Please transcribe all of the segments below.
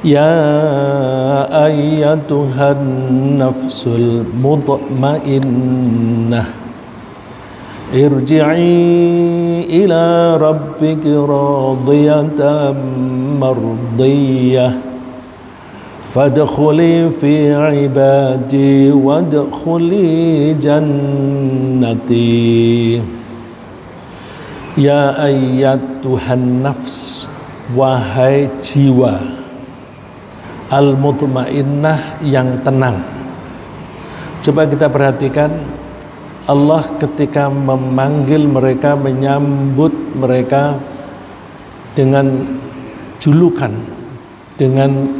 Ya ayyatuhan nafsul mutmainnah, irji'i ila rabbiki radiyatan mardiyah, fadkhuli fi ibadi wadkhuli jannati. Ya ayyatuhan nafs, wahai jiwa al-mutmainnah, yang tenang. Coba kita perhatikan, Allah ketika memanggil mereka, menyambut mereka dengan julukan, dengan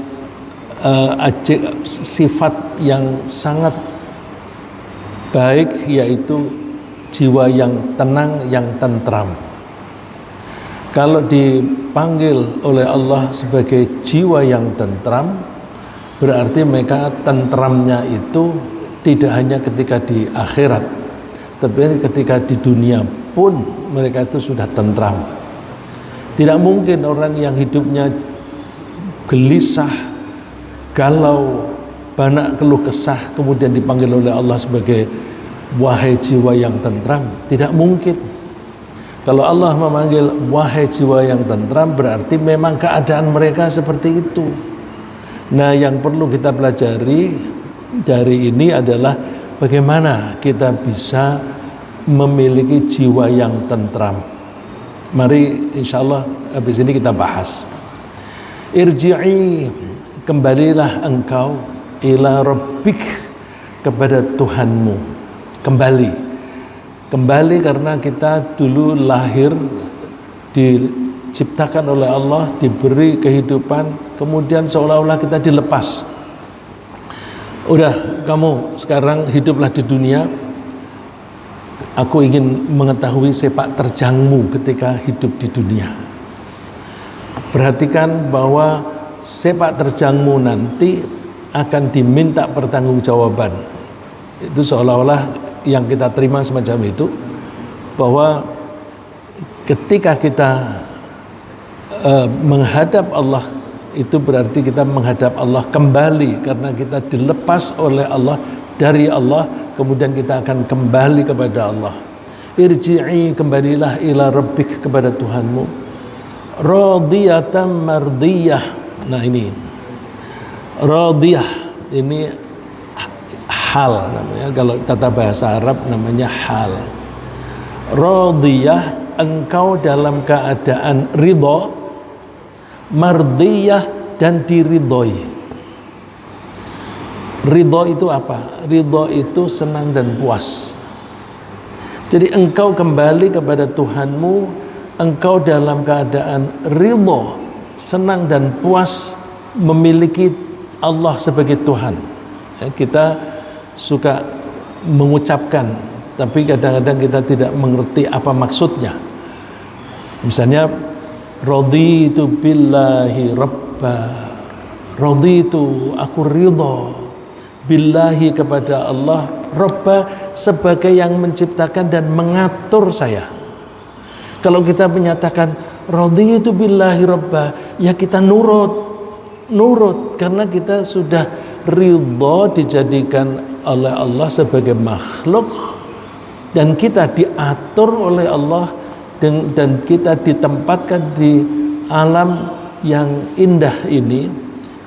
sifat yang sangat baik, yaitu jiwa yang tenang, yang tentram. Kalau dipanggil oleh Allah sebagai jiwa yang tentram, berarti mereka tentramnya itu tidak hanya ketika di akhirat, tapi ketika di dunia pun mereka itu sudah tentram. Tidak mungkin orang yang hidupnya gelisah, galau, banyak keluh kesah, kemudian dipanggil oleh Allah sebagai wahai jiwa yang tentram. Tidak mungkin. Kalau Allah memanggil wahai jiwa yang tentram, berarti memang keadaan mereka seperti itu. Nah, yang perlu kita pelajari dari ini adalah bagaimana kita bisa memiliki jiwa yang tentram. Mari insyaallah habis ini kita bahas. Irji'i, kembalilah engkau, ila rabbik, kepada Tuhanmu. Kembali karena kita dulu lahir, diciptakan oleh Allah, diberi kehidupan, kemudian seolah-olah kita dilepas. Udah, kamu sekarang hiduplah di dunia, aku ingin mengetahui sepak terjangmu ketika hidup di dunia. Perhatikan bahwa sepak terjangmu nanti akan diminta pertanggungjawaban. Itu seolah-olah yang kita terima semacam itu, bahwa ketika kita menghadap Allah, itu berarti kita menghadap Allah kembali, karena kita dilepas oleh Allah, dari Allah, kemudian kita akan kembali kepada Allah. Irji'i, kembalilah, ila rabbik, kepada Tuhanmu, radiyatan mardiyah. Nah, ini radiyah, ini hal namanya, kalau tata bahasa Arab namanya hal. Radiyah, engkau dalam keadaan ridho, mardiyah, dan diridhoi. Ridho itu apa? Ridho itu senang dan puas. Jadi engkau kembali kepada Tuhanmu, engkau dalam keadaan ridho, senang dan puas memiliki Allah sebagai Tuhan. Ya, kita suka mengucapkan, tapi kadang-kadang kita tidak mengerti apa maksudnya. Misalnya, raditu billahi rabba, raditu, aku ridho, billahi, kepada Allah, rabba, sebagai yang menciptakan dan mengatur saya. Kalau kita menyatakan raditu billahi rabba, ya kita nurut, karena kita sudah ridho dijadikan oleh Allah sebagai makhluk, dan kita diatur oleh Allah, dan kita ditempatkan di alam yang indah ini,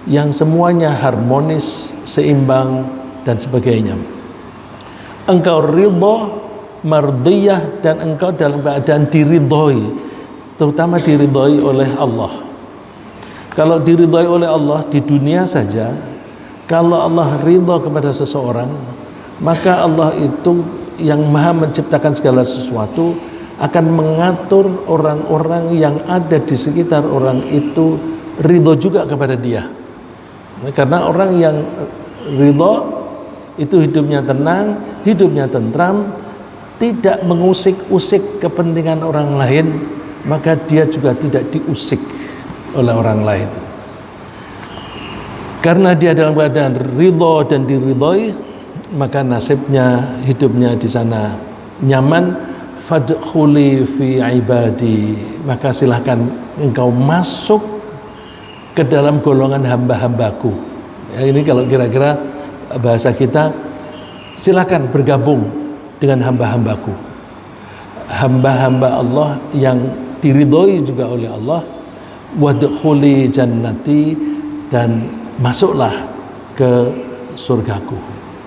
yang semuanya harmonis, seimbang, dan sebagainya. Engkau ridho, mardiyah, dan engkau dalam keadaan diridhoi, terutama diridhoi oleh Allah. Kalau diridhoi oleh Allah di dunia saja, kalau Allah ridho kepada seseorang, maka Allah itu yang maha menciptakan segala sesuatu akan mengatur orang-orang yang ada di sekitar orang itu ridho juga kepada dia. Karena orang yang ridho itu hidupnya tenang, hidupnya tentram, tidak mengusik-usik kepentingan orang lain, maka dia juga tidak diusik oleh orang lain. Karena dia dalam keadaan ridho dan diridhoi, maka nasibnya, hidupnya di sana nyaman. Fadkhuli fi ibadi, maka silahkan engkau masuk ke dalam golongan hamba-hambaku. Ya, ini kalau kira-kira bahasa kita, silakan bergabung dengan hamba-hambaku, hamba-hamba Allah yang diridhoi juga oleh Allah. Wadkhuli jannati, dan masuklah ke surgaku.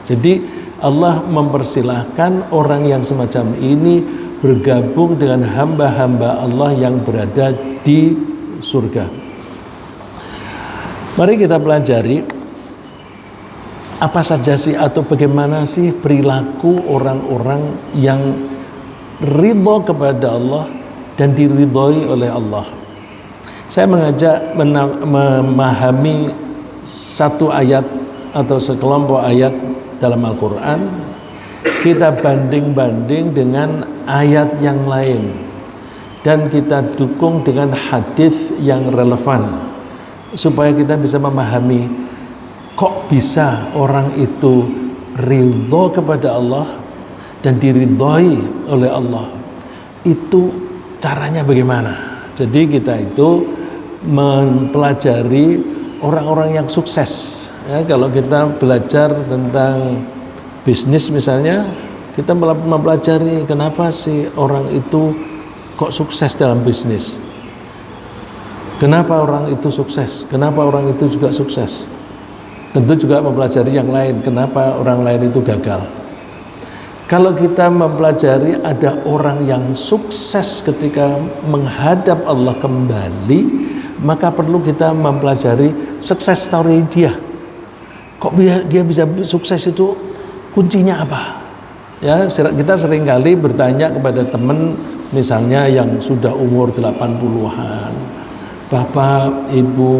Jadi Allah mempersilahkan orang yang semacam ini bergabung dengan hamba-hamba Allah yang berada di surga. Mari kita pelajari apa saja sih atau bagaimana sih perilaku orang-orang yang ridho kepada Allah dan diridhoi oleh Allah. Saya mengajak memahami satu ayat atau sekelompok ayat dalam Al-Quran, kita banding-banding dengan ayat yang lain dan kita dukung dengan hadis yang relevan supaya kita bisa memahami kok bisa orang itu ridho kepada Allah dan diridhoi oleh Allah, itu caranya bagaimana. Jadi kita itu mempelajari orang-orang yang sukses. Ya, kalau kita belajar tentang bisnis misalnya, kita mempelajari kenapa sih orang itu kok sukses dalam bisnis. Kenapa orang itu sukses? Kenapa orang itu juga sukses? Tentu juga mempelajari yang lain, kenapa orang lain itu gagal. Kalau kita mempelajari ada orang yang sukses ketika menghadap Allah kembali, maka perlu kita mempelajari success story dia. Kok dia bisa sukses itu, kuncinya apa? Ya, kita seringkali bertanya kepada teman misalnya yang sudah umur 80-an, Bapak, Ibu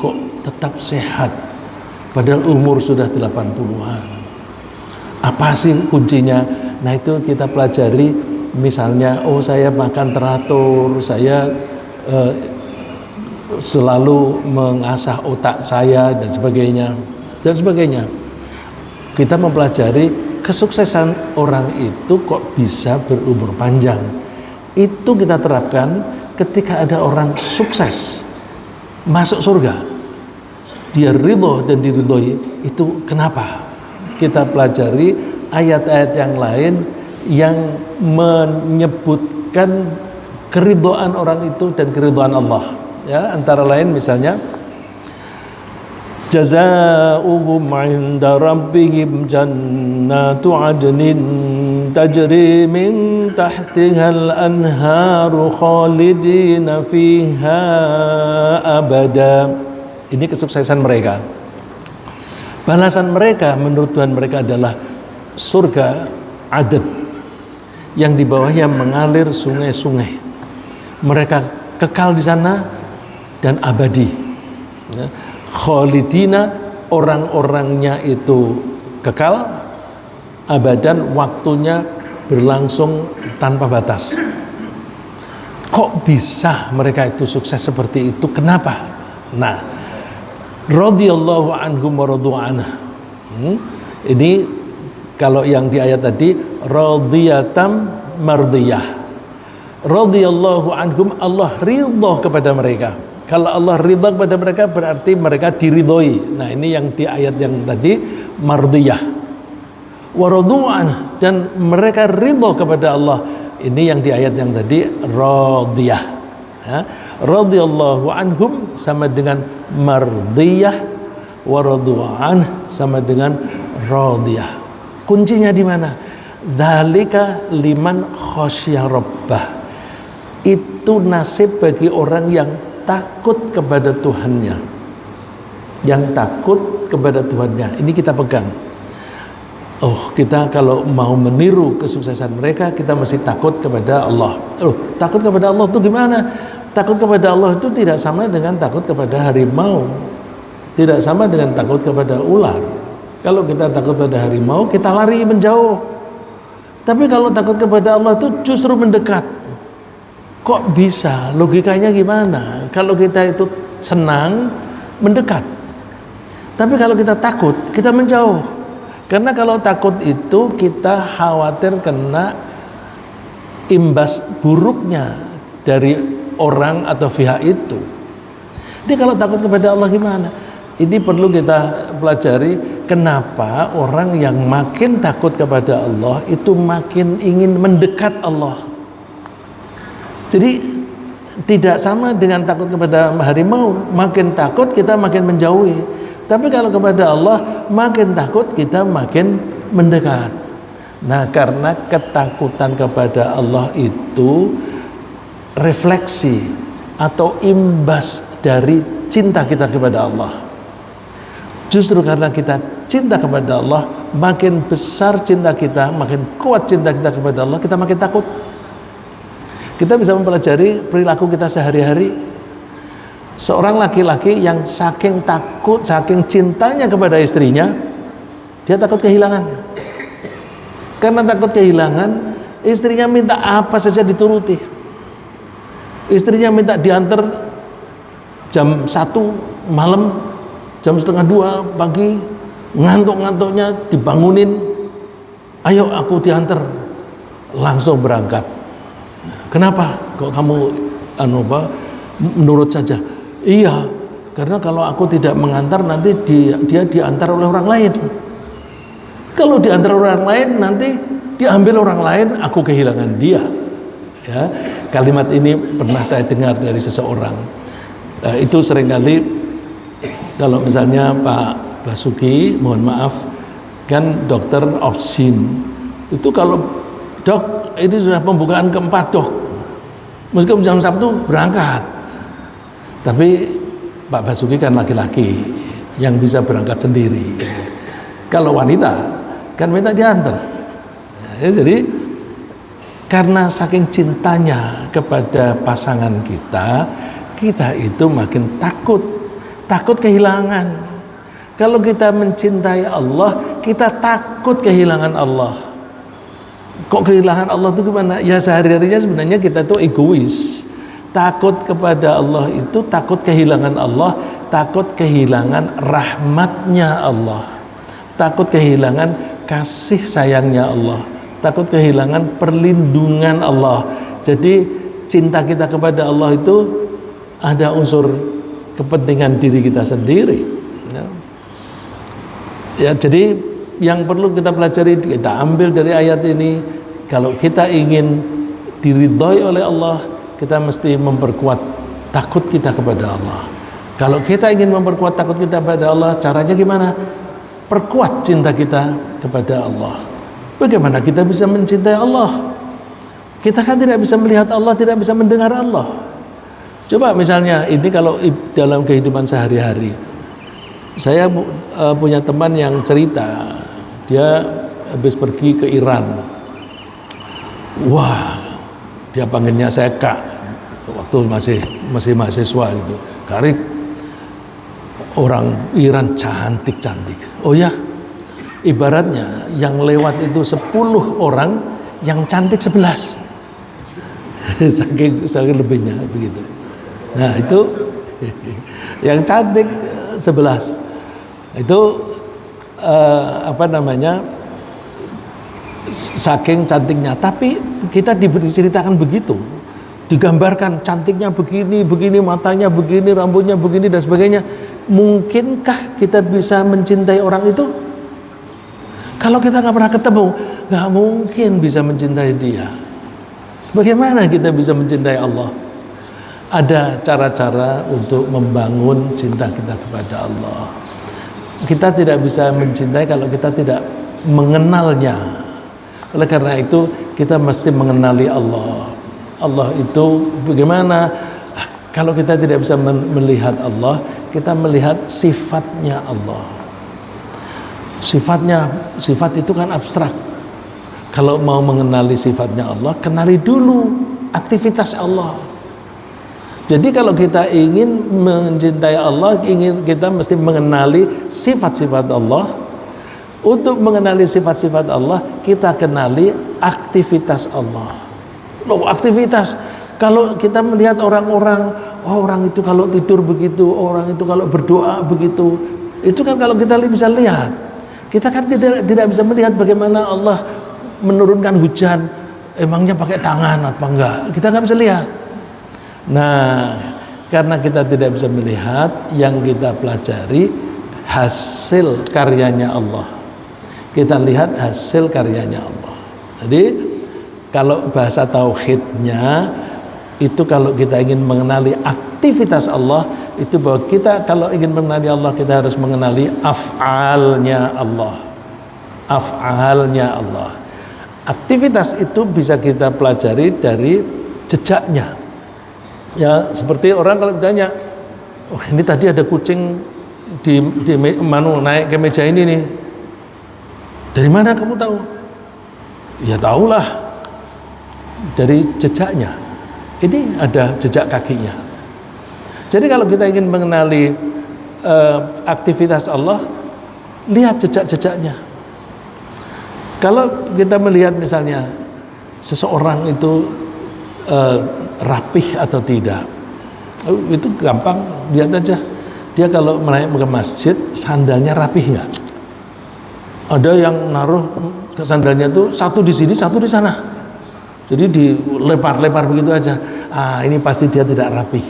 kok tetap sehat padahal umur sudah 80-an. Apa sih kuncinya? Nah, itu kita pelajari misalnya, oh saya makan teratur, saya selalu mengasah otak saya dan sebagainya. Kita mempelajari kesuksesan orang itu kok bisa berumur panjang. Itu kita terapkan ketika ada orang sukses masuk surga, dia ridho dan diridhoi. Itu kenapa? Kita pelajari ayat-ayat yang lain yang menyebutkan keridhaan orang itu dan keridhaan Allah. Ya, antara lain misalnya jazaa'uhum 'inda rabbihim jannatu 'adnin tajri min tahtihal anharu khalidina fiha abada. Ini kesuksesan mereka. Balasan mereka menurut Tuhan mereka adalah surga Aden yang di bawahnya mengalir sungai-sungai. Mereka kekal di sana dan abadi. Khalidina, orang-orangnya itu kekal, abadan, waktunya berlangsung tanpa batas. Kok bisa mereka itu sukses seperti itu? Kenapa? Nah, radhiyallahu anhum wa radu anhu. Ini kalau yang di ayat tadi radhiyatam mardiyah. Radhiyallahu anhum, Allah ridha kepada mereka. Kalau Allah ridha kepada mereka berarti mereka diridhoi. Nah, ini yang di ayat yang tadi mardiyah. Wa radu anhu, dan mereka ridha kepada Allah. Ini yang di ayat yang tadi radiyah. Ya. Radhiyallahu anhum sama dengan mardiyah, wa radu anhu sama dengan radiyah. Kuncinya di mana? Dzalika liman khasyya rabbah. Itu nasib bagi orang yang takut kepada Tuhannya. Yang takut kepada Tuhannya. Ini kita pegang. Oh, kita kalau mau meniru kesuksesan mereka, kita mesti takut kepada Allah. Oh, takut kepada Allah itu gimana? Takut kepada Allah itu tidak sama dengan takut kepada harimau. Tidak sama dengan takut kepada ular. Kalau kita takut pada harimau, kita lari menjauh. Tapi kalau takut kepada Allah itu justru mendekat. Kok bisa? Logikanya gimana? Kalau kita itu senang, mendekat. Tapi kalau kita takut, kita menjauh. Karena kalau takut itu kita khawatir kena imbas buruknya dari orang atau pihak itu. Dia kalau takut kepada Allah gimana? Ini perlu kita pelajari, kenapa orang yang makin takut kepada Allah itu makin ingin mendekat Allah. Jadi tidak sama dengan takut kepada harimau, makin takut kita makin menjauhi. Tapi kalau kepada Allah, makin takut kita makin mendekat. Nah, karena ketakutan kepada Allah itu refleksi atau imbas dari cinta kita kepada Allah. Justru karena kita cinta kepada Allah, makin besar cinta kita, makin kuat cinta kita kepada Allah, kita makin takut. Kita bisa mempelajari perilaku kita sehari-hari. Seorang laki-laki yang saking takut, saking cintanya kepada istrinya, dia takut kehilangan. Karena takut kehilangan, istrinya minta apa saja dituruti. Istrinya minta diantar jam 1 malam, jam setengah 2 pagi, ngantuk-ngantuknya dibangunin, ayo aku diantar, langsung berangkat. Kenapa? Kok kamu menurut saja? Iya, karena kalau aku tidak mengantar nanti dia diantar oleh orang lain. Kalau diantar orang lain nanti diambil orang lain, aku kehilangan dia. Ya, kalimat ini pernah saya dengar dari seseorang. Itu seringkali kalau misalnya Pak Basuki, mohon maaf, kan dokter Opsin, itu kalau dok ini sudah pembukaan keempat dok, meskipun jam Sabtu berangkat, tapi Pak Basuki kan laki-laki yang bisa berangkat sendiri. Kalau wanita kan minta diantar. Ya, jadi karena saking cintanya kepada pasangan kita, kita itu makin takut kehilangan. Kalau kita mencintai Allah, kita takut kehilangan Allah. Kok kehilangan Allah itu gimana? Ya sehari-harinya sebenarnya kita tuh egois. Takut kepada Allah itu takut kehilangan Allah, takut kehilangan rahmatnya Allah, takut kehilangan kasih sayangnya Allah, takut kehilangan perlindungan Allah. Jadi cinta kita kepada Allah itu ada unsur kepentingan diri kita sendiri. Ya, jadi yang perlu kita pelajari, kita ambil dari ayat ini, kalau kita ingin diridhoi oleh Allah, kita mesti memperkuat takut kita kepada Allah. Kalau kita ingin memperkuat takut kita kepada Allah, caranya gimana? Perkuat cinta kita kepada Allah. Bagaimana kita bisa mencintai Allah? Kita kan tidak bisa melihat Allah, tidak bisa mendengar Allah. Coba misalnya ini kalau dalam kehidupan sehari-hari, saya punya teman yang cerita, dia habis pergi ke Iran. Wah, dia panggilnya saya Kak, waktu masih mahasiswa gitu. Karik, orang Iran cantik-cantik. Oh ya, ibaratnya yang lewat itu 10 orang, yang cantik 11. saking lebihnya begitu. Nah itu yang cantik 11 itu saking cantiknya. Tapi kita diceritakan begitu, digambarkan cantiknya begini, matanya begini, rambutnya begini dan sebagainya. Mungkinkah kita bisa mencintai orang itu? Kalau kita nggak pernah ketemu, nggak mungkin bisa mencintai dia. Bagaimana kita bisa mencintai Allah? Ada cara-cara untuk membangun cinta kita kepada Allah. Kita tidak bisa mencintai kalau kita tidak mengenalnya. Oleh karena itu kita mesti mengenali Allah. Allah itu bagaimana? Kalau kita tidak bisa melihat Allah, kita melihat sifatnya Allah. Sifat itu kan abstrak. Kalau mau mengenali sifatnya Allah, kenali dulu aktivitas Allah. Jadi kalau kita ingin mencintai Allah, kita mesti mengenali sifat-sifat Allah. Untuk mengenali sifat-sifat Allah, kita kenali aktivitas Allah. Loh, aktivitas. Kalau kita melihat orang-orang, orang itu kalau tidur begitu, orang itu kalau berdoa begitu, itu kan kalau kita bisa lihat. Kita kan tidak bisa melihat bagaimana Allah menurunkan hujan, emangnya pakai tangan apa enggak? Kita nggak bisa lihat. Nah, Karena kita tidak bisa melihat, yang kita pelajari hasil karyanya Allah. Kita lihat hasil karyanya Allah. Jadi kalau bahasa tauhidnya itu, kalau kita ingin mengenali aktivitas Allah, itu bahwa kita kalau ingin mengenali Allah, kita harus mengenali af'alnya Allah. Af'alnya Allah. Aktivitas itu bisa kita pelajari dari jejaknya. Ya, seperti orang kalau ditanya, oh ini tadi ada kucing di naik ke meja ini nih. Dari mana kamu tahu? Ya tahulah, dari jejaknya. Ini ada jejak kakinya. Jadi kalau kita ingin mengenali aktivitas Allah, lihat jejak-jejaknya. Kalau kita melihat misalnya seseorang itu rapih atau tidak, itu gampang, lihat aja dia kalau naik ke masjid sandalnya rapih nggak. Ada yang naruh ke sandalnya tuh satu di sini satu di sana, jadi dilepar-lepar begitu aja. Ini pasti dia tidak rapih.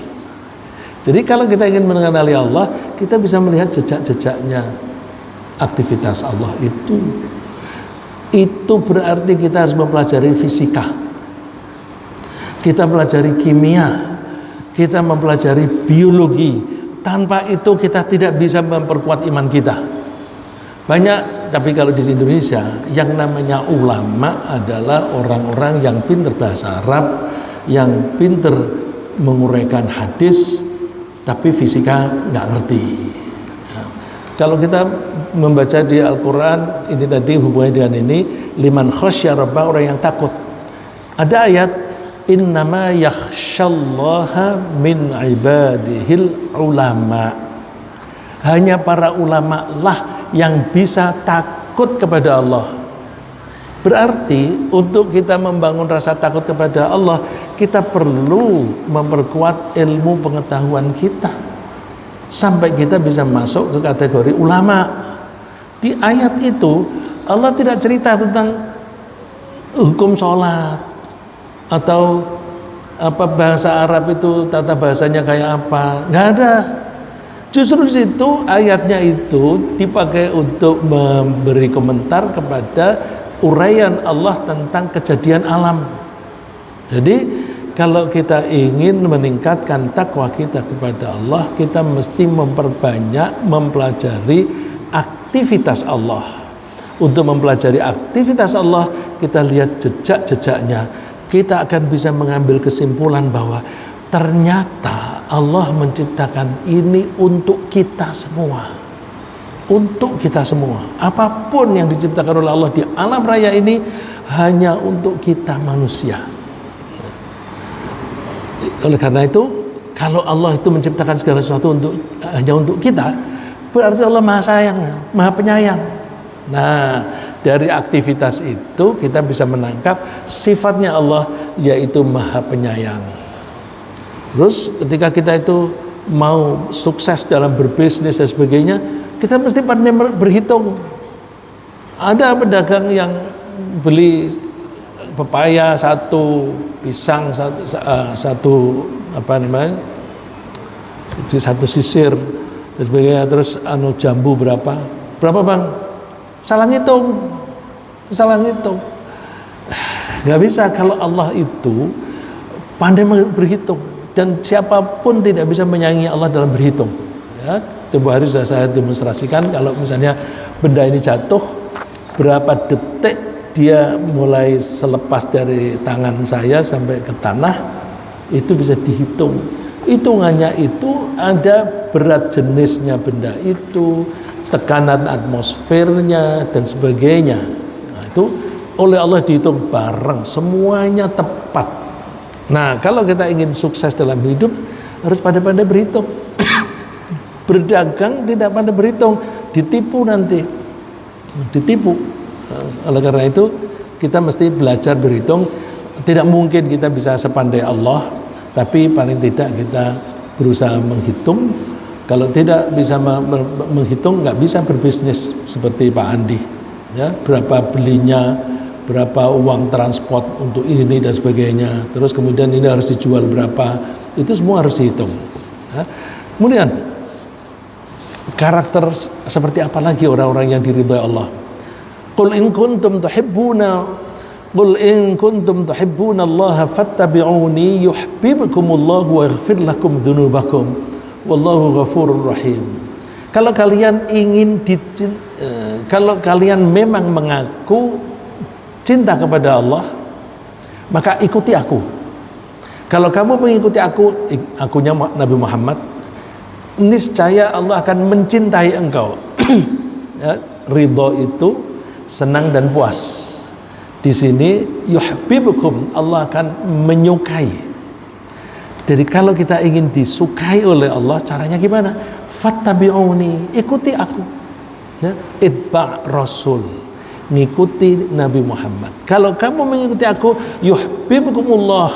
Jadi kalau kita ingin mengenali Allah, kita bisa melihat jejak-jejaknya aktivitas Allah itu berarti kita harus mempelajari fisika, kita pelajari kimia, kita mempelajari biologi. Tanpa itu kita tidak bisa memperkuat iman kita. Banyak, tapi kalau di Indonesia yang namanya ulama adalah orang-orang yang pinter bahasa Arab, yang pinter menguraikan hadis, tapi fisika nggak ngerti. Kalau kita membaca di Al-Quran, ini tadi hubungannya dengan ini, liman khasyya rabbah, orang yang takut. Ada ayat, innama yakhsyallaha min ibadihil ulama. Hanya para ulama lah yang bisa takut kepada Allah. Berarti untuk kita membangun rasa takut kepada Allah, kita perlu memperkuat ilmu pengetahuan kita sampai kita bisa masuk ke kategori ulama. Di ayat itu Allah tidak cerita tentang hukum sholat atau apa bahasa Arab itu tata bahasanya kayak apa, nggak ada. Justru di situ ayatnya itu dipakai untuk memberi komentar kepada uraian Allah tentang kejadian alam. Jadi kalau kita ingin meningkatkan takwa kita kepada Allah, kita mesti memperbanyak mempelajari aktivitas Allah. Untuk mempelajari aktivitas Allah, kita lihat jejak-jejaknya. Kita akan bisa mengambil kesimpulan bahwa ternyata Allah menciptakan ini untuk kita semua. Untuk kita semua. Apapun yang diciptakan oleh Allah di alam raya ini hanya untuk kita manusia. Oleh karena itu, kalau Allah itu menciptakan segala sesuatu hanya untuk kita, berarti Allah Maha Sayang, Maha Penyayang. Nah, dari aktivitas itu kita bisa menangkap sifatnya Allah, yaitu Maha Penyayang. Terus ketika kita itu mau sukses dalam berbisnis dan sebagainya, kita mesti pandai berhitung. Ada pedagang yang beli pepaya satu, pisang satu satu sisir dan sebagainya, terus jambu berapa bang? Salah ngitung. Nggak bisa. Kalau Allah itu pandai berhitung, dan siapapun tidak bisa menyaingi Allah dalam berhitung. Ya, tempoh hari sudah saya demonstrasikan, kalau misalnya benda ini jatuh, berapa detik dia mulai selepas dari tangan saya sampai ke tanah, itu bisa dihitung. Hitungannya itu ada berat jenisnya benda itu, tekanan atmosfernya dan sebagainya. Nah, itu oleh Allah dihitung bareng, semuanya tepat. Nah, kalau kita ingin sukses dalam hidup, harus pandai-pandai berhitung. Berdagang tidak pandai berhitung, ditipu nanti. Ditipu. Oleh karena itu, kita mesti belajar berhitung. Tidak mungkin kita bisa sepandai Allah, tapi paling tidak kita berusaha menghitung. Kalau tidak bisa menghitung, nggak bisa berbisnis seperti Pak Andi. Ya, berapa belinya, berapa uang transport untuk ini dan sebagainya. Terus kemudian ini harus dijual berapa, itu semua harus dihitung. Ya. Kemudian karakter seperti apa lagi orang-orang yang diridhai Allah? Qul in kuntum tuhibbuna Allah fattabi'uni yuhibbukumullahu wa yaghfir lakum dzunubakum wallahu ghafurur rahim. Kalau kalian memang mengaku cinta kepada Allah, maka ikuti aku. Kalau kamu mengikuti akunya Nabi Muhammad, niscaya Allah akan mencintai engkau. Ya, ridho itu senang dan puas. Di sini yuhibbukum, Allah akan menyukai. Jadi kalau kita ingin disukai oleh Allah, caranya gimana? Fattabi'uni, ikuti aku. Ya, itba' rasul, ngikuti Nabi Muhammad. Kalau kamu mengikuti aku, yuhibbukumullah,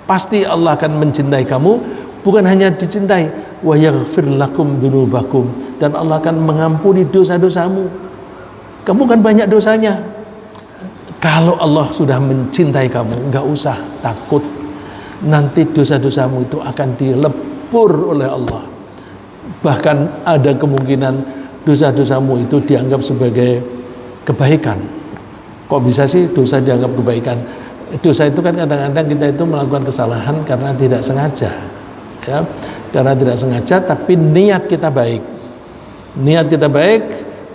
pasti Allah akan mencintai kamu. Bukan hanya dicintai, wa yaghfir lakum dzunubakum, dan Allah akan mengampuni dosa-dosamu. Kamu kan banyak dosanya. Kalau Allah sudah mencintai kamu, enggak usah takut. Nanti dosa-dosamu itu akan dilepur oleh Allah. Bahkan ada kemungkinan dosa-dosamu itu dianggap sebagai kebaikan. Kok bisa sih dosa dianggap kebaikan? Dosa itu kan kadang-kadang kita itu melakukan kesalahan karena tidak sengaja. Ya, karena tidak sengaja, tapi niat kita baik. Niat kita baik,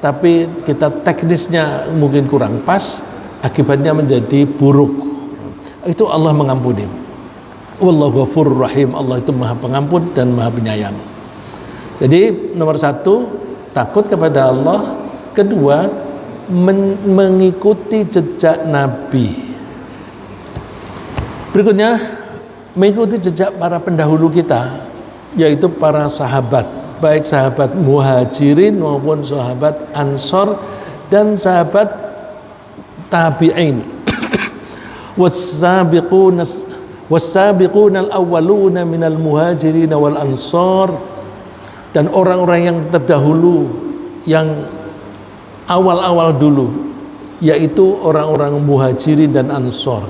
tapi kita teknisnya mungkin kurang pas, akibatnya menjadi buruk. Itu Allah mengampuni. Wallahu ghafurur rahim, Allah itu Maha Pengampun dan Maha Penyayang. Jadi nomor satu, takut kepada Allah. Kedua, mengikuti jejak Nabi. Berikutnya, mengikuti jejak para pendahulu kita, yaitu para sahabat, baik sahabat muhajirin maupun sahabat ansor dan sahabat tabi'in. Was-sabiquna al-awwaluna minal muhajirin wal ansor, dan orang-orang yang terdahulu, yang awal-awal dulu, yaitu orang-orang muhajirin dan ansor.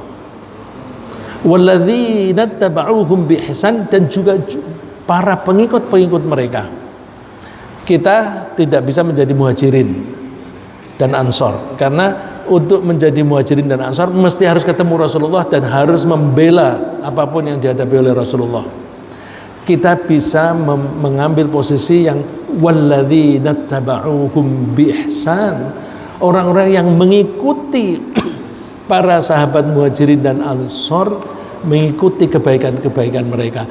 Walladzina tabauhum biihsan, dan juga para pengikut-pengikut mereka. Kita tidak bisa menjadi muhajirin dan ansor, karena untuk menjadi muhajirin dan ansor mesti harus ketemu Rasulullah dan harus membela apapun yang dihadapi oleh Rasulullah. Kita bisa mengambil posisi yang walladzina tabauhum biihsan, orang-orang yang mengikuti para sahabat muhajirin dan ansor, mengikuti kebaikan-kebaikan mereka.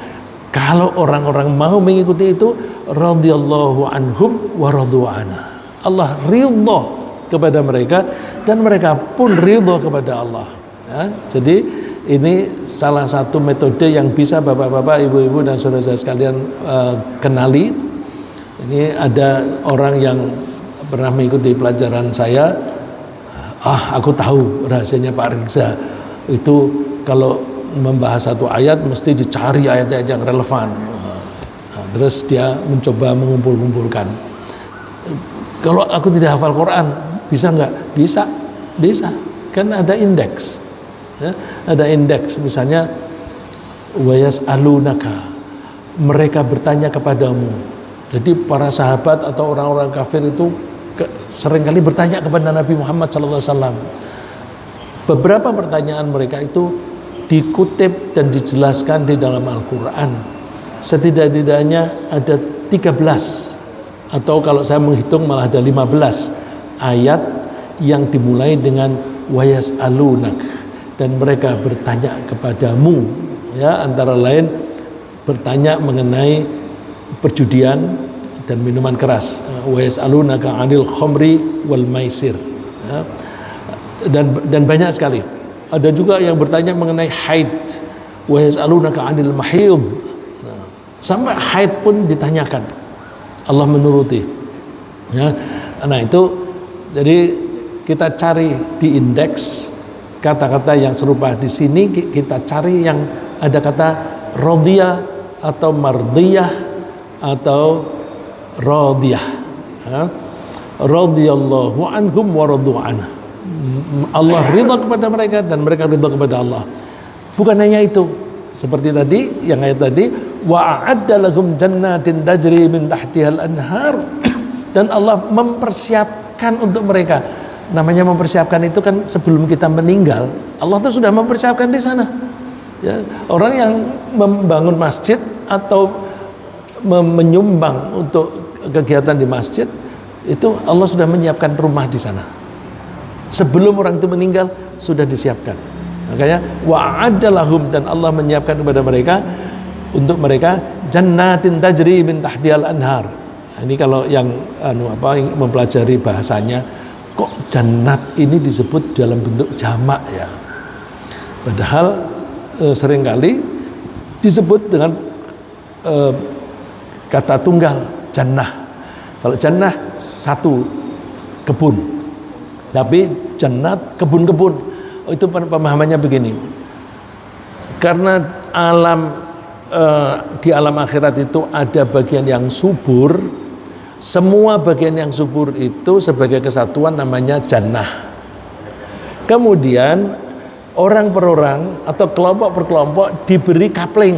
Kalau orang-orang mau mengikuti itu, radhiyallahu anhum wa radu anha, Allah ridha kepada mereka dan mereka pun ridha kepada Allah. Ya, jadi ini salah satu metode yang bisa bapak-bapak, ibu-ibu dan saudara-saudara sekalian kenali. Ini ada orang yang pernah mengikuti pelajaran saya. Aku tahu rahasianya Pak Riksa itu, kalau membahas satu ayat mesti dicari ayat-ayat yang relevan. Terus dia mencoba mengumpul-kumpulkan. Kalau aku tidak hafal Quran, bisa nggak? Bisa. Kan ada indeks. Ya, ada indeks. Misalnya wayas'alunaka, mereka bertanya kepadamu. Jadi para sahabat atau orang-orang kafir itu seringkali bertanya kepada Nabi Muhammad SAW. Beberapa pertanyaan mereka itu dikutip dan dijelaskan di dalam Al-Quran. Setidak-tidaknya ada 13, atau kalau saya menghitung malah ada 15 ayat yang dimulai dengan wayas'alunak, dan mereka bertanya kepadamu. Ya, antara lain bertanya mengenai perjudian dan minuman keras, wa yas'alunaka 'anil khamri wal maisir. Ya. Dan banyak sekali. Ada juga yang bertanya mengenai haid, wa yas'alunaka 'anil mahid. Sampai haid pun ditanyakan. Allah menuruti. Ya. Nah, itu jadi kita cari di indeks kata-kata yang serupa. Di sini kita cari yang ada kata radiyah atau mardiyah atau radiyah. Radiyallahu anhum wa radu anhu. Allah ridha kepada mereka dan mereka ridha kepada Allah. Bukan hanya itu, seperti tadi yang ayat tadi, wa a'adda lahum jannatin tajri min tahtihal anhar, dan Allah mempersiapkan untuk mereka. Namanya mempersiapkan itu kan sebelum kita meninggal, Allah tuh sudah mempersiapkan di sana. Ya, orang yang membangun masjid atau menyumbang untuk kegiatan di masjid itu Allah sudah menyiapkan rumah di sana. Sebelum orang itu meninggal sudah disiapkan. Makanya wa'adda lahum, dan Allah menyiapkan kepada mereka, untuk mereka, jannatin tajri min tahtihal anhar. Ini kalau yang mempelajari bahasanya, kok jannat ini disebut dalam bentuk jamak ya. Padahal seringkali disebut dengan kata tunggal, jannah. Kalau jannah satu kebun, tapi jannat kebun-kebun. Itu pemahamannya begini. Karena di alam akhirat itu ada bagian yang subur. Semua bagian yang subur itu sebagai kesatuan namanya jannah. Kemudian orang per orang atau kelompok per kelompok diberi kapling.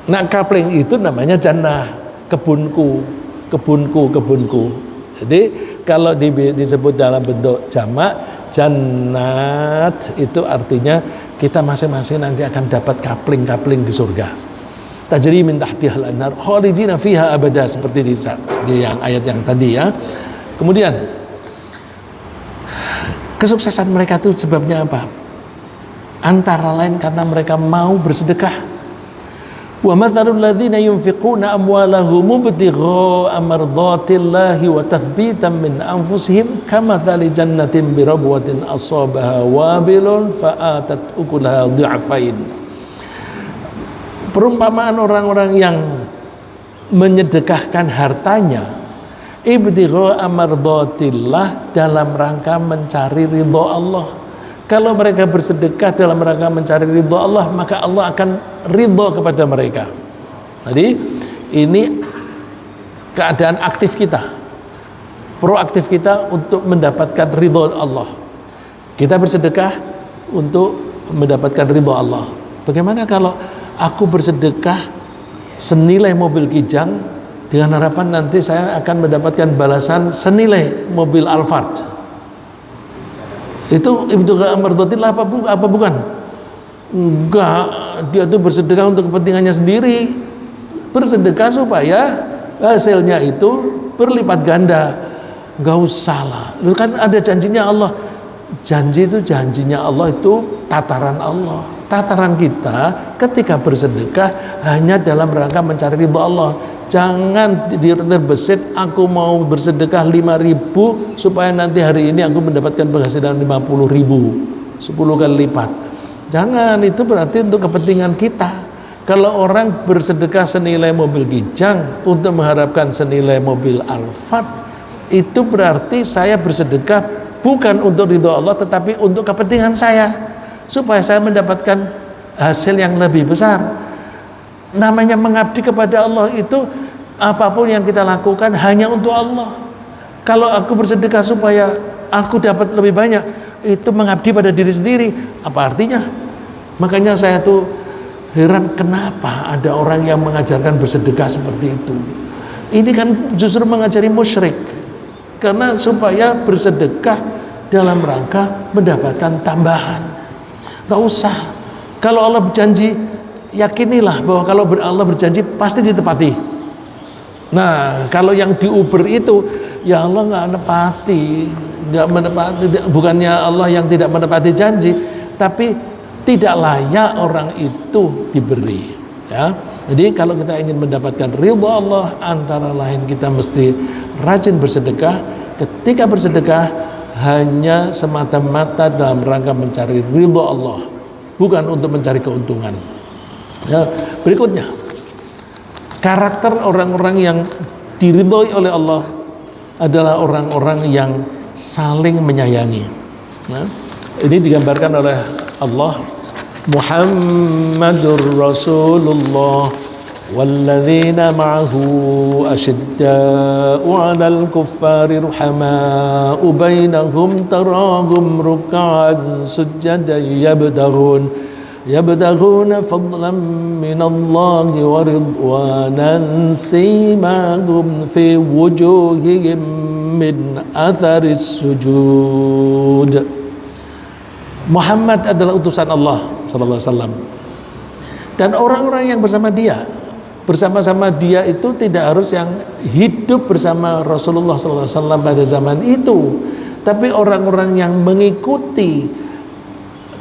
Nah, kapling itu namanya jannah, kebunku, kebunku, kebunku. Jadi kalau disebut dalam bentuk jamak, jannat, itu artinya kita masing-masing nanti akan dapat kapling-kapling di surga. Tajri min tahtihal anhar khalidina fiha abada, seperti di yang ayat yang tadi ya. Kemudian kesuksesan mereka itu sebabnya apa? Antara lain karena mereka mau bersedekah. Wa mathalul ladzina yunfiquna amwalahum ibtigha'a mardatillahi wa tathbitan min anfusihim kamathali jannatin birabwatin asabaha wabilun fa'atat ukulaha dhi'afain. Perumpamaan orang-orang yang menyedekahkan hartanya ibtigha'a mardatillah, dalam rangka mencari ridha Allah. Kalau mereka bersedekah dalam rangka mencari ridha Allah, maka Allah akan ridha kepada mereka. Jadi ini keadaan aktif kita, proaktif kita untuk mendapatkan ridha Allah. Kita bersedekah untuk mendapatkan ridha Allah. Bagaimana kalau aku bersedekah senilai mobil Kijang dengan harapan nanti saya akan mendapatkan balasan senilai mobil Alphard? Itu ibtigha' mardatillah apa bukan? Enggak, dia tuh bersedekah untuk kepentingannya sendiri. Bersedekah supaya hasilnya itu berlipat ganda. Enggak usah lah. Lu kan ada janjinya Allah. Janji itu janjinya Allah itu tataran Allah. Tataran kita ketika bersedekah hanya dalam rangka mencari ridha Allah. Jangan terbesit, aku mau bersedekah 5.000 supaya nanti hari ini aku mendapatkan penghasilan 50.000, 10 kali lipat. Jangan, itu berarti untuk kepentingan kita. Kalau orang bersedekah senilai mobil Kijang untuk mengharapkan senilai mobil Alphard, itu berarti saya bersedekah bukan untuk ridha Allah tetapi untuk kepentingan saya, supaya saya mendapatkan hasil yang lebih besar. Namanya mengabdi kepada Allah itu apapun yang kita lakukan hanya untuk Allah. Kalau aku bersedekah supaya aku dapat lebih banyak, itu mengabdi pada diri sendiri. Apa artinya? Makanya saya tuh heran kenapa ada orang yang mengajarkan bersedekah seperti itu. Ini kan justru mengajari musyrik, karena supaya bersedekah dalam rangka mendapatkan tambahan. Gak usah. Kalau Allah berjanji, yakinilah bahwa kalau Allah berjanji pasti ditepati. Nah, kalau yang di Uber itu, ya Allah nggak menepati, bukannya Allah yang tidak menepati janji, tapi tidak layak orang itu diberi. Ya, jadi kalau kita ingin mendapatkan ridha Allah, antara lain kita mesti rajin bersedekah. Ketika bersedekah hanya semata-mata dalam rangka mencari ridha Allah, bukan untuk mencari keuntungan. Ya, berikutnya, karakter orang-orang yang diridhoi oleh Allah adalah orang-orang yang saling menyayangi. Nah, ini digambarkan oleh Allah, Muhammadur Rasulullah walladzina ma'ahu asyidda'u 'alal kuffari ruhama'u bainahum tarahum ruk'an sujjadan yabtaghun yabtaghuna fadlan minallahi wa ridwanan simahum fi wujuhihim min atharis sujud. Muhammad adalah utusan Allah sallallahu alaihi wasallam, dan orang-orang yang bersama-sama dia itu tidak harus yang hidup bersama Rasulullah sallallahu alaihi wasallam pada zaman itu, tapi orang-orang yang mengikuti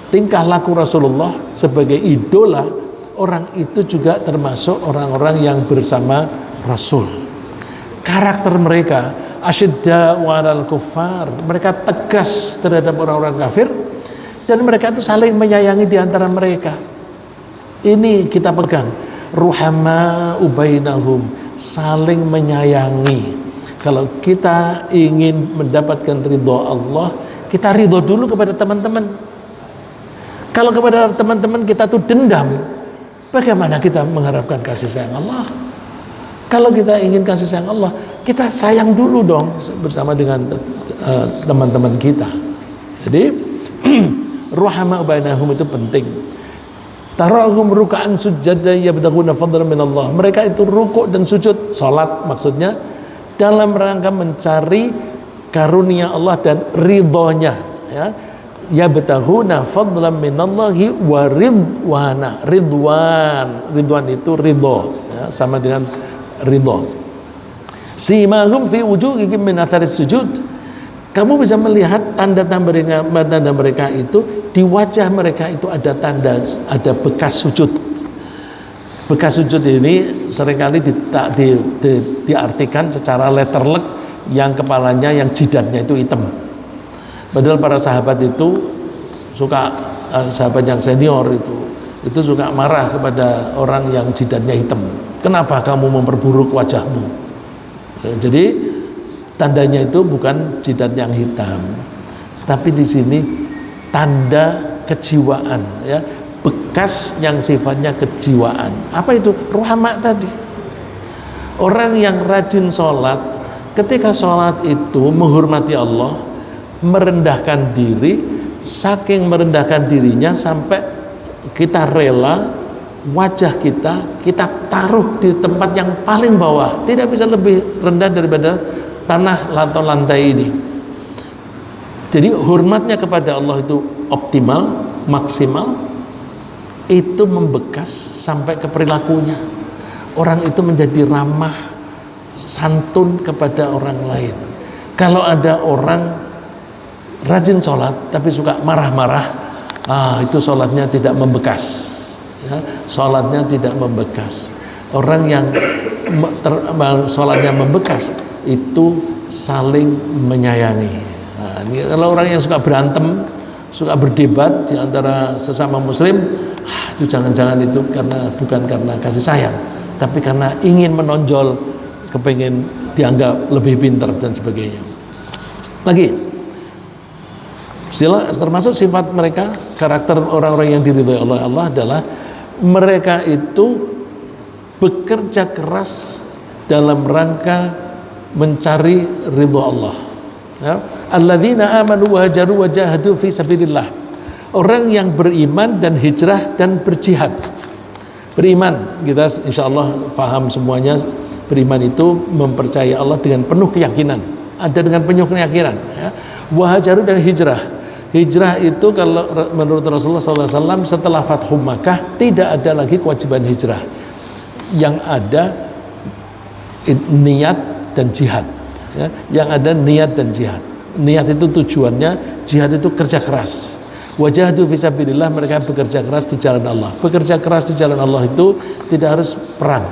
tingkah laku Rasulullah sebagai idola, orang itu juga termasuk orang-orang yang bersama Rasul. Karakter mereka asyidda 'alal kuffar, mereka tegas terhadap orang-orang kafir, dan mereka itu saling menyayangi di antara mereka. Ini kita pegang, ruhama ubainahum, saling menyayangi. Kalau kita ingin mendapatkan ridho Allah, kita ridho dulu kepada teman-teman. Kalau kepada teman-teman kita tuh dendam, bagaimana kita mengharapkan kasih sayang Allah? Kalau kita ingin kasih sayang Allah, kita sayang dulu dong bersama dengan teman-teman kita. Jadi ruhama bainahum itu penting. Tarahum ruk'an sujada yabtaghuna fadlan min Allah. Mereka itu rukuk dan sujud, salat maksudnya, dalam rangka mencari karunia Allah dan ridhonya, ya. Yabtaghuna fadlan min Allahi wa ridwana. Ridwan itu ridho, ya, sama dengan ridho. Simahum fi wujuhihim min atharis sujud. Kamu bisa melihat tanda-tanda mereka itu di wajah mereka itu ada tanda, ada bekas sujud. Bekas sujud ini seringkali diartikan secara letterlek, yang kepalanya, yang jidatnya itu hitam. Padahal para sahabat itu suka, sahabat yang senior itu suka marah kepada orang yang jidatnya hitam. Kenapa kamu memperburuk wajahmu? Jadi tandanya itu bukan jidat yang hitam, tapi di sini tanda kejiwaan, ya, bekas yang sifatnya kejiwaan. Apa itu? Ruhama tadi. Orang yang rajin sholat, ketika sholat itu menghormati Allah, merendahkan diri, saking merendahkan dirinya sampai kita rela wajah kita taruh di tempat yang paling bawah, tidak bisa lebih rendah daripada tanah atau lantai ini. Jadi hormatnya kepada Allah itu optimal, maksimal, itu membekas sampai ke perilakunya. Orang itu menjadi ramah, santun kepada orang lain. Kalau ada orang rajin sholat tapi suka marah-marah, itu sholatnya tidak membekas, ya, sholatnya tidak membekas. Orang yang sholatnya membekas itu saling menyayangi. Nah, ini kalau orang yang suka berantem, suka berdebat di antara sesama muslim, itu jangan-jangan itu bukan karena kasih sayang, tapi karena ingin menonjol, kepengen dianggap lebih pintar dan sebagainya. Lagi, termasuk sifat mereka, karakter orang-orang yang diridhoi oleh Allah adalah mereka itu bekerja keras dalam rangka mencari ridho Allah, ya. Alladzina amanu wa hajaru wa jahadu fi sabilillah. Orang yang beriman dan hijrah dan berjihad. Beriman, kita insyaallah paham semuanya. Beriman itu mempercayai Allah dengan penuh keyakinan, ada dengan penuh keyakinan, ya. Wa hajaru dan hijrah. Hijrah itu kalau menurut Rasulullah SAW setelah Fathu Makkah tidak ada lagi kewajiban hijrah. Yang ada niat dan jihad, ya. Yang ada niat dan jihad. Niat itu tujuannya, jihad itu kerja keras. Wajahdu fisabilillah, mereka bekerja keras di jalan Allah. Bekerja keras di jalan Allah itu tidak harus perang.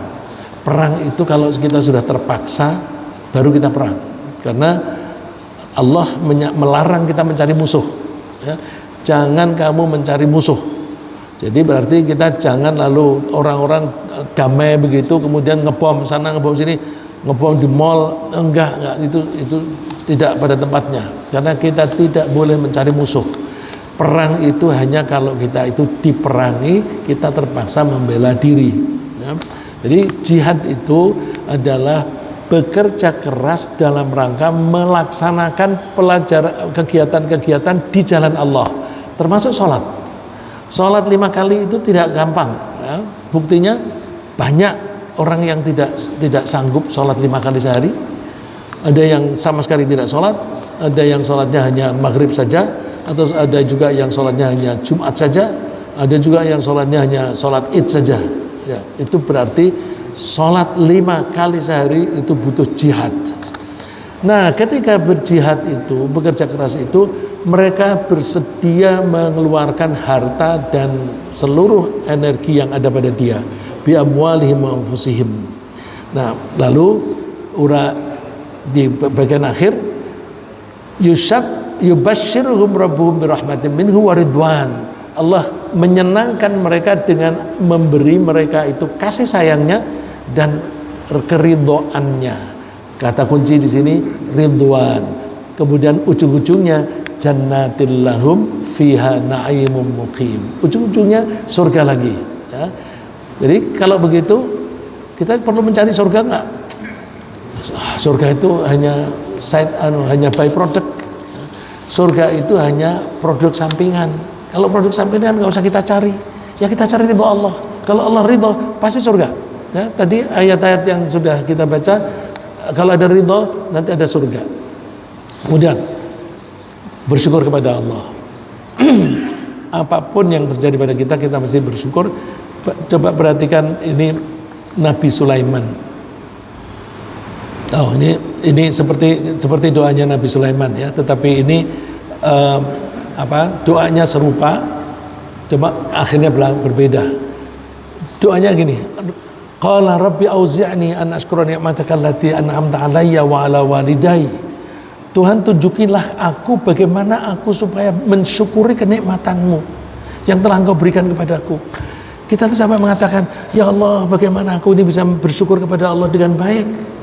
Perang itu kalau kita sudah terpaksa baru kita perang, karena Allah melarang kita mencari musuh, ya. Jangan kamu mencari musuh. Jadi berarti kita jangan lalu orang-orang damai begitu kemudian ngebom sana ngebom sini, ngebom di mall, enggak itu tidak pada tempatnya, karena kita tidak boleh mencari musuh. Perang itu hanya kalau kita itu diperangi, kita terpaksa membela diri, ya. Jadi jihad itu adalah bekerja keras dalam rangka melaksanakan kegiatan-kegiatan di jalan Allah, termasuk sholat. Sholat 5 kali itu tidak gampang ya. Buktinya banyak orang yang tidak sanggup sholat 5 kali sehari. Ada yang sama sekali tidak sholat, ada yang sholatnya hanya maghrib saja, atau ada juga yang sholatnya hanya Jumat saja, ada juga yang sholatnya hanya sholat Id saja ya. Itu berarti sholat 5 kali sehari itu butuh jihad. Nah, ketika berjihad itu, bekerja keras itu, mereka bersedia mengeluarkan harta dan seluruh energi yang ada pada dia, bi amwalihim wa anfusihim. Nah, lalu di bagian akhir, yubashshiruhum rabbuhum birahmatin minhu wa ridwan. Allah menyenangkan mereka dengan memberi mereka itu kasih sayangnya dan keridhoannya. Kata kunci di sini ridwan. Kemudian ujung-ujungnya jannatil lahum fiha na'imun muqim. Ujung-ujungnya surga lagi ya. Jadi kalau begitu kita perlu mencari surga enggak? Surga itu hanya hanya by product. Surga itu hanya produk sampingan. Kalau produk sampingan nggak usah kita cari. Ya kita cari ridho Allah. Kalau Allah ridho pasti surga. Ya, tadi ayat-ayat yang sudah kita baca, kalau ada ridho nanti ada surga. Kemudian bersyukur kepada Allah. Apapun yang terjadi pada kita mesti bersyukur. Coba perhatikan ini Nabi Sulaiman. Oh, ini seperti doanya Nabi Sulaiman ya, tetapi ini doanya serupa, cuma akhirnya berbeda. Doanya gini, qala rabbi auzi'ni an ashkura ni'mataka allati an'amta 'alayya wa 'ala walidayya. Tuhan, tunjukilah aku bagaimana aku supaya mensyukuri kenikmatanmu yang telah Engkau berikan kepadaku. Kita tuh sampai mengatakan, ya Allah, bagaimana aku ini bisa bersyukur kepada Allah dengan baik.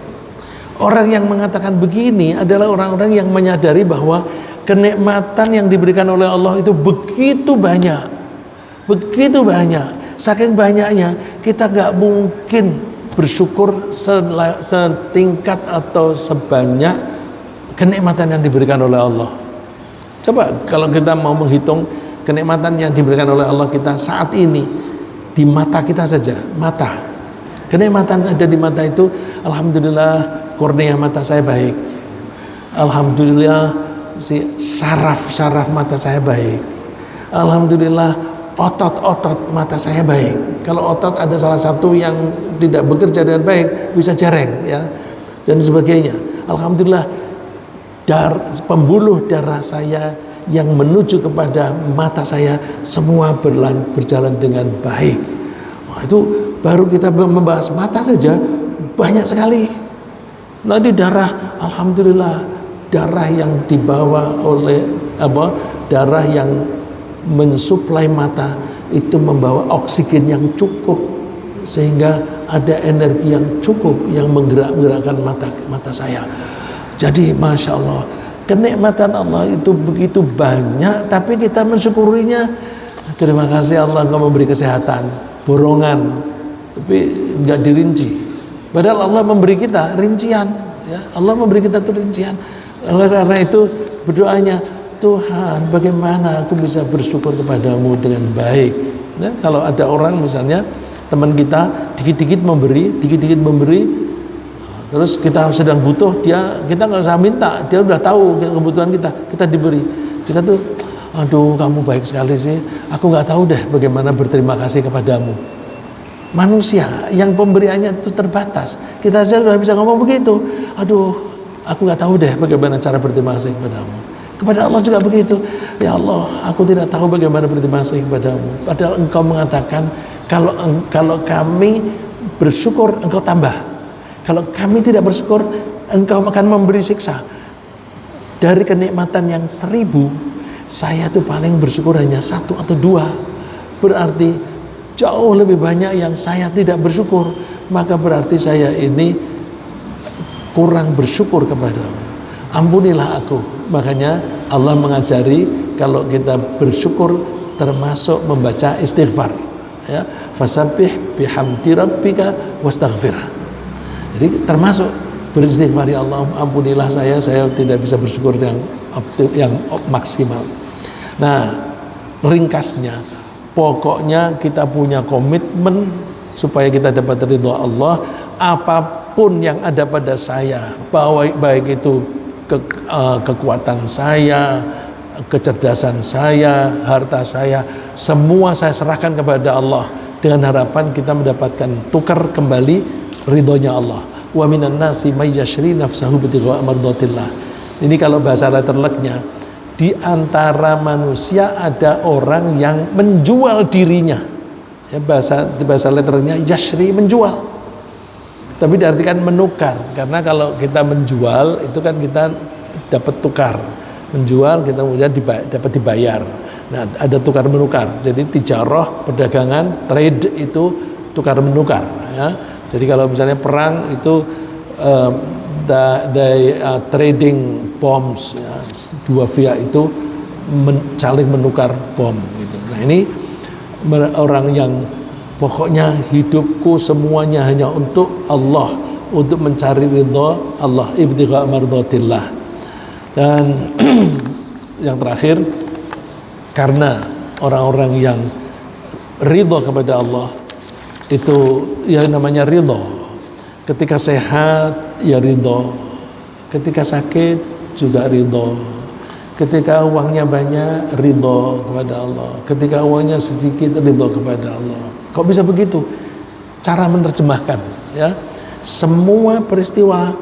Orang yang mengatakan begini adalah orang-orang yang menyadari bahwa kenikmatan yang diberikan oleh Allah itu begitu banyak, saking banyaknya kita nggak mungkin bersyukur setingkat atau sebanyak kenikmatan yang diberikan oleh Allah. Coba kalau kita mau menghitung kenikmatan yang diberikan oleh Allah kita saat ini di mata kita saja, mata. Kenikmatan ada di mata itu, alhamdulillah kornea mata saya baik. Alhamdulillah si saraf mata saya baik. Alhamdulillah otot mata saya baik. Kalau otot ada salah satu yang tidak bekerja dengan baik, bisa jareng ya, dan sebagainya. Alhamdulillah pembuluh darah saya yang menuju kepada mata saya semua berjalan dengan baik. Wah, itu baru kita membahas mata saja banyak sekali. Nanti darah, alhamdulillah darah yang dibawa oleh darah yang mensuplai mata itu membawa oksigen yang cukup sehingga ada energi yang cukup yang menggerakkan mata saya. Jadi masya Allah, kenikmatan Allah itu begitu banyak, tapi kita mensyukurinya. Terima kasih Allah Engkau memberi kesehatan, borongan, tapi nggak dirinci. Padahal Allah memberi kita rincian, ya. Allah memberi kita tuh rincian. Oleh karena itu berdoanya, Tuhan, bagaimana aku bisa bersyukur kepadamu dengan baik. Ya, kalau ada orang misalnya teman kita dikit-dikit memberi, terus kita sedang butuh, kita nggak usah minta, dia udah tahu kebutuhan kita diberi. Kita tuh, aduh kamu baik sekali sih, aku nggak tahu deh bagaimana berterima kasih kepadamu. Manusia yang pemberiannya itu terbatas, kita saja sudah bisa ngomong begitu. Aduh, aku nggak tahu deh bagaimana cara berterima kasih kepadamu. Kepada Allah juga begitu. Ya Allah, aku tidak tahu bagaimana berterima kasih kepadamu. Padahal Engkau mengatakan kalau kami bersyukur Engkau tambah. Kalau kami tidak bersyukur Engkau akan memberi siksa. Dari kenikmatan yang 1000, saya tuh paling bersyukur hanya 1 atau 2. Berarti jauh lebih banyak yang saya tidak bersyukur. Maka berarti saya ini kurang bersyukur kepadamu. Ampunilah aku. Makanya Allah mengajari kalau kita bersyukur termasuk membaca istighfar, ya, fasabbih bihamdi rabbika wastaghfir. Jadi termasuk beristighfar, ya Allah ampunilah saya tidak bisa bersyukur yang maksimal. Nah, ringkasnya Pokoknya kita punya komitmen supaya kita dapat ridho Allah. Apapun yang ada pada saya, baik itu kekuatan saya, kecerdasan saya, harta saya, semua saya serahkan kepada Allah dengan harapan kita mendapatkan tukar kembali ridhonya Allah. Wa minan nasi may yashri nafsahu bitigha mardatillah. Ini kalau bahasa letterleknya, di antara manusia ada orang yang menjual dirinya. Ya, bahasa letternya yashri, menjual. Tapi diartikan menukar, karena kalau kita menjual itu kan kita dapat tukar. Menjual kita kemudian dapat dibayar. Nah, ada tukar menukar. Jadi tijarah, perdagangan, trade itu tukar menukar. Ya. Jadi kalau misalnya perang itu trading bombs, ya, dua pihak itu saling menukar bom. Gitu. Nah ini orang yang pokoknya hidupku semuanya hanya untuk Allah, untuk mencari ridha Allah, ibtigha mardatillah. Dan yang terakhir, karena orang-orang yang ridha kepada Allah itu ya namanya ridha. Ketika sehat ya ridha, ketika sakit juga ridha, ketika uangnya banyak ridha kepada Allah, ketika uangnya sedikit ridha kepada Allah. Kok bisa begitu? Cara menerjemahkan, ya. Semua peristiwa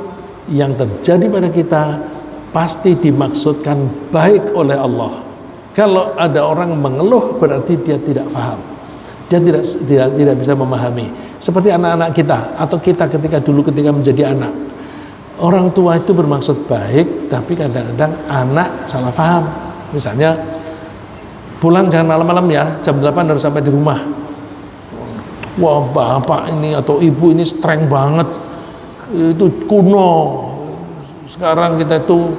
yang terjadi pada kita pasti dimaksudkan baik oleh Allah. Kalau ada orang mengeluh berarti dia tidak paham. Dia tidak bisa memahami. Seperti anak-anak kita atau kita ketika menjadi anak. Orang tua itu bermaksud baik, tapi kadang-kadang anak salah paham. Misalnya pulang jangan malam-malam ya, jam 8 harus sampai di rumah. Wah, bapak ini atau ibu ini streng banget. Itu kuno. Sekarang kita itu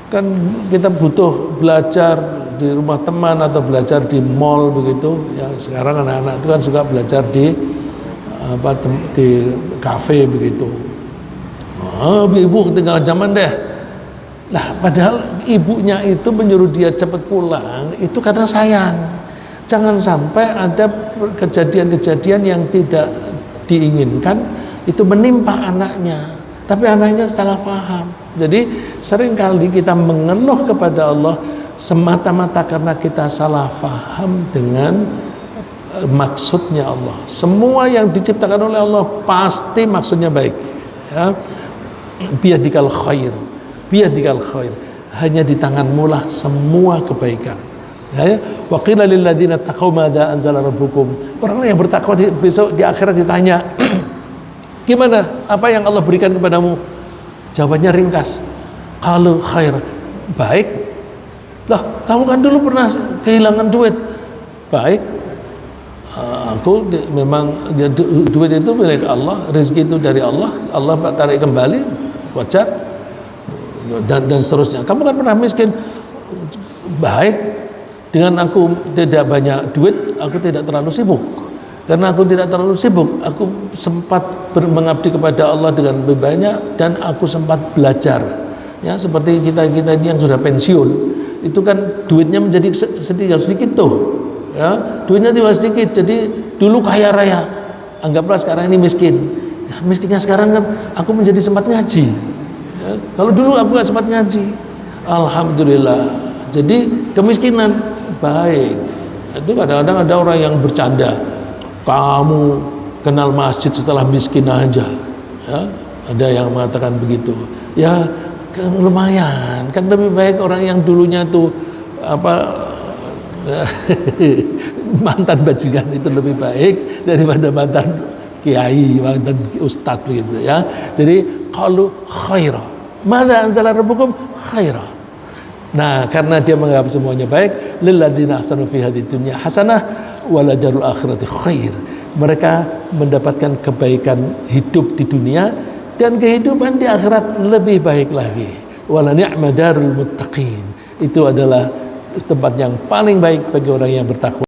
kan kita butuh belajar di rumah teman atau belajar di mall begitu ya. Sekarang anak-anak itu kan suka belajar di kafe begitu. Oh, ibu ketinggalan zaman deh. Nah, padahal ibunya itu menyuruh dia cepat pulang itu karena sayang. Jangan sampai ada kejadian-kejadian yang tidak diinginkan itu menimpa anaknya, tapi anaknya salah paham. Jadi seringkali kita mengeluh kepada Allah semata-mata karena kita salah paham dengan maksudnya Allah. Semua yang diciptakan oleh Allah pasti maksudnya baik. Ya. Biyadikal khair, biyadikal khair. Hanya di tanganmu lah semua kebaikan. Ya. Wa qila lil ladzina taqaw madza anzala rabbukum. Orang yang bertakwa besok di akhirat ditanya, gimana? Apa yang Allah berikan kepadamu? Jawabannya ringkas. Qalu khair. Baik. Lah, kamu kan dulu pernah kehilangan duit. Baik. Aku memang duit itu milik Allah, rezeki itu dari Allah, Allah tarik kembali, wajar. Dan seterusnya. Kamu kan pernah miskin. Baik. Dengan aku tidak banyak duit, aku tidak terlalu sibuk. Karena aku tidak terlalu sibuk, aku sempat mengabdi kepada Allah dengan lebih banyak dan aku sempat belajar. Ya, seperti kita ini yang sudah pensiun, itu kan duitnya menjadi sedikit tuh. Ya, duitnya tidak sedikit. Jadi dulu kaya raya, anggaplah sekarang ini miskin. Ya, miskinnya sekarang kan aku menjadi sempat ngaji. Ya, kalau dulu aku nggak sempat ngaji, alhamdulillah. Jadi kemiskinan baik. Itu kadang-kadang ada orang yang bercanda, kamu kenal masjid setelah miskin aja. Ya, ada yang mengatakan begitu. Ya kan lumayan, kan lebih baik orang yang dulunya tuh mantan bajingan itu lebih baik daripada mantan kiai, mantan ustadz begitu ya. Jadi qalu khaira. Madza anzala rabbukum khaira. Nah, karena dia menganggap semuanya baik, lil ladzina ahsanu fi hadhihi dunya hasanah wa la jarul akhirati khair. Mereka mendapatkan kebaikan hidup di dunia dan kehidupan di akhirat lebih baik lagi. Wala ni'ma darul muttaqin. Itu adalah tempat yang paling baik bagi orang yang bertakwa.